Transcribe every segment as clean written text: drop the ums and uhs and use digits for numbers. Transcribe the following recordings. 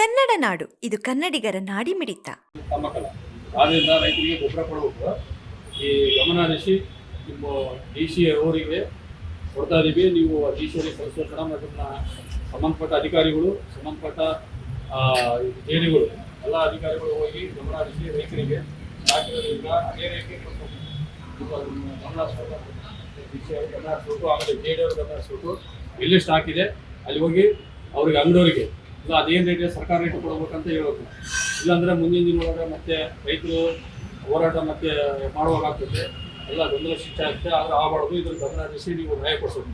ಕನ್ನಡ ನಾಡು, ಇದು ಕನ್ನಡಿಗರ ನಾಡಿಮಿಡಿತ. ತಮ್ಮಕಲ್ಲ ಆದ್ದರಿಂದ ರೈತರಿಗೆ ಗೊಬ್ಬರ ಕೊಡಬೇಕು. ಈ ಗಮನ ಹರಿಸಿ ನಿಮ್ಮ ಡಿ ಸಿ ಅವರಿಗೆ ಕೊಡ್ತಾ ಇದ್ದೀವಿ. ನೀವು ಡಿ ಸಿ ಅವರಿಗೆ ಸಲ್ಲಿಸೋಣ. ಅದನ್ನು ಸಂಬಂಧಪಟ್ಟ ಅಧಿಕಾರಿಗಳು, ಸಂಬಂಧಪಟ್ಟ ಜೇಡಿಗಳು ಎಲ್ಲ ಅಧಿಕಾರಿಗಳು ಹೋಗಿ ಗಮನ ಹರಿಸಿ ರೈತರಿಗೆ ಹಾಕಿರೋದ್ರಿಂದ ಅದೇ ರೀತಿ ಗಮನ ಹರಿಸ್ಬೇಕು. ಡಿ ಸಿ ಅವರು ಗಮನ ಹರಿಸ್ಬೇಕು, ಆಮೇಲೆ ಜೇಡಿ ಅವರು ಗಮನ ಹರಿಸ್ಬೇಕು. ಎಲ್ಲಿ ಸ್ಟಾಕ್ ಇದೆ ಅಲ್ಲಿ ಹೋಗಿ ಅವ್ರಿಗೆ ಅಂಗಡಿಯವರಿಗೆ ಇಲ್ಲ ಅದೇನು ರೇಟ್ ಸರ್ಕಾರ ರೇಟ್ ಕೊಡಬೇಕಂತ ಹೇಳಬೇಕು. ಇಲ್ಲಾಂದರೆ ಮುಂದಿನ ದಿನದೊಳಗೆ ಮತ್ತೆ ರೈತರು ಹೋರಾಟ ಮತ್ತೆ ಮಾಡುವಾಗ್ತದೆ. ಎಲ್ಲ ಗೊಂದಲ ಶಿಕ್ಷೆ ಆಗುತ್ತೆ. ಆದರೆ ಆಗಬಾರ್ದು. ಇದ್ರ ಗಮನ ಹರಿಸಿ ನೀವು ನ್ಯಾಯ ಕೊಡಿಸೋದು.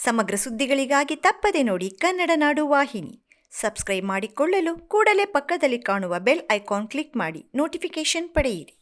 ಸಮಗ್ರ ಸುದ್ದಿಗಳಿಗಾಗಿ ತಪ್ಪದೆ ನೋಡಿ ಕನ್ನಡ ನಾಡು ವಾಹಿನಿ. ಸಬ್ಸ್ಕ್ರೈಬ್ ಮಾಡಿಕೊಳ್ಳಲು ಕೂಡಲೇ ಪಕ್ಕದಲ್ಲಿ ಕಾಣುವ ಬೆಲ್ ಐಕಾನ್ ಕ್ಲಿಕ್ ಮಾಡಿ ನೋಟಿಫಿಕೇಶನ್ ಪಡೆಯಿರಿ.